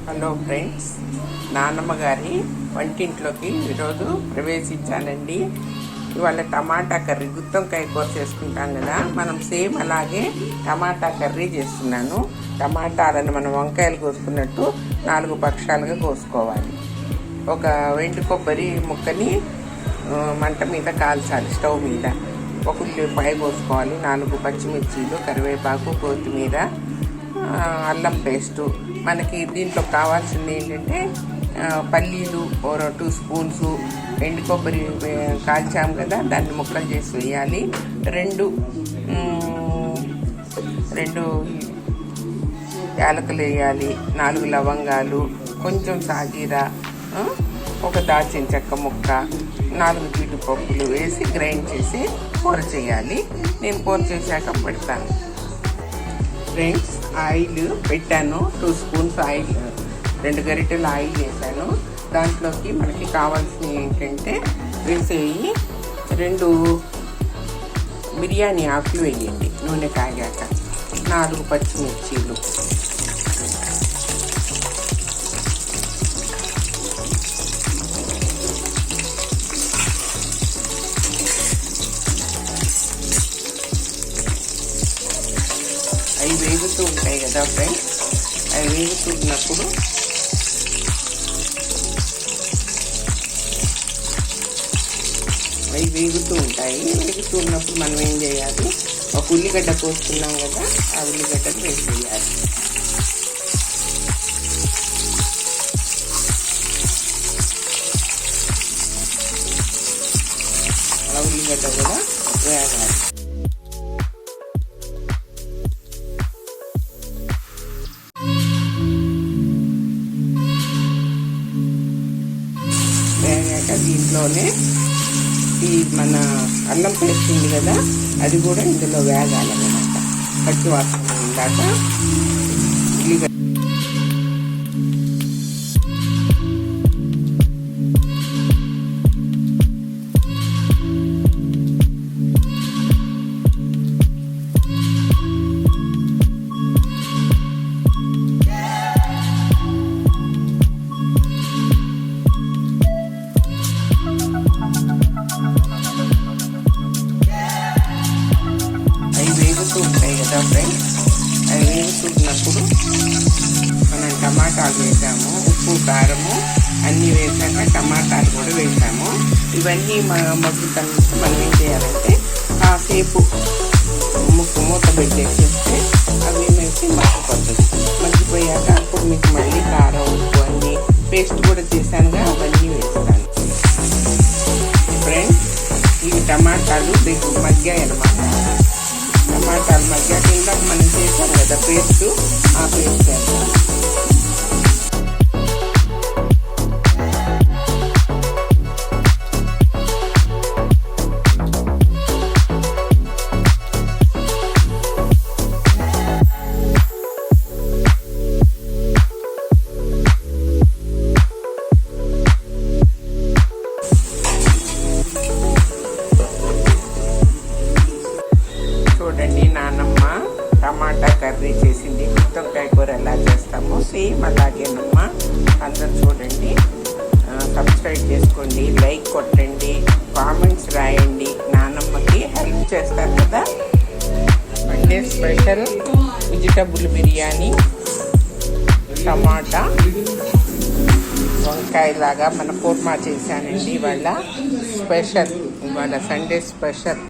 Hello friends, నాన్నమ్మ గారి వంటింట్లోకి ఈరోజు ప్రవేశించానండి. ఇవాళ టమాటా కర్రీ, గుత్తొంకాయ కూర చేసుకుంటాం కదా, మనం సేమ్ అలాగే టమాటా కర్రీ చేస్తున్నాను. టమాటాలను మనం వంకాయలు కోసుకున్నట్టు 4 పక్షాలుగా కోసుకోవాలి. ఒక ఎండు కొబ్బరి ముక్కని మంట మీద కాల్చాలి, స్టవ్ మీద. ఒక ఉల్లిపాయ కోసుకోవాలి, 4 పచ్చిమిర్చీలు, కరివేపాకు, కొత్తిమీర, అల్లం పేస్టు. మనకి దీంట్లో కావాల్సింది ఏంటంటే పల్లీలు 2 స్పూన్స్, ఎండు కొబ్బరి కాల్చాము కదా, దాన్ని ముక్కలు చేసి వేయాలి. రెండు యాలకులు వేయాలి, 4 లవంగాలు, కొంచెం సాజీరా, ఒక దాల్చిన చెక్క ముక్క, 4 జీడిపప్పులు వేసి గ్రైండ్ చేసి కూర చేయాలి. నేను కూర చేశాక పెడతాను. ఫ్రెండ్స్, ఆయిల్ పెట్టాను, 2 స్పూన్స్ ఆయిల్, 2 గరిటెలు ఆయిల్ వేసాను. దాంట్లోకి మనకి కావాల్సినవి ఏంటంటే వేసేయి 2 బిర్యానీ ఆకులు వేయండి. నూనె కాగాక 4 పచ్చిమిర్చీలు, అవి వేగుతూ ఉంటాయి కదా ఫ్రెండ్స్. అవి వేగుతున్నప్పుడు మనం ఏం చేయాలి, ఒక ఉల్లిగడ్డ కోసుకున్నాం కదా, ఆ ఉల్లిగడ్డను వేసేయాలి. ఆ ఉల్లిగడ్డ కూడా వేగాలి. వేగాక దీంట్లోనే ఈ మన అల్లం పేస్ట్ ఉంది కదా, అది కూడా ఇందులో వేగాలన్నమాట. పచ్చి వాసన ఇందాక ఉల్లిగడ్డ ఉంటాయి కదా ఫ్రెండ్స్. అవి వేసుకున్నప్పుడు మనం టమాటాలు వేసాము, ఉప్పు కారము అన్నీ వేసాక టమాటాలు కూడా వేసాము. ఇవన్నీ మగ్గుతున్నట్టు మనం ఏం చేయాలంటే కాసేపు మూత పెట్టేసేస్తే అవి వేసి మగ్గిపోతుంది. మగ్గిపోయాక అప్పుడు మీకు మళ్ళీ కారం, ఉప్పు అన్నీ పేస్ట్ కూడా చేశానుగా, అవన్నీ వేస్తాను. ఫ్రెండ్స్, ఇవి టమాటాలు మగ్గాయి అన్నమాట. టమాటాలు మధ్య కింద మనం చేసాం కదా పేస్ట్, ఆ పేస్ట్ వేస్తాం. చూడండి, నాన్నమ్మ టమాటా కర్రీ చేసింది. గుత్తొంకాయ కూర ఎలా చేస్తామో సేమ్ అలాగేనమ్మా. అందరు చూడండి, సబ్స్క్రైబ్ చేసుకోండి, లైక్ కొట్టండి, కామెంట్స్ రాయండి. నాన్నమ్మకి హెల్ప్ చేస్తారు కదా. మండే స్పెషల్ వెజిటబుల్ బిర్యానీ, టమాటా వంకాయ లాగా మన కుర్మా చేశానండి. ఇవాళ స్పెషల్, ఇవాళ సండే స్పెషల్.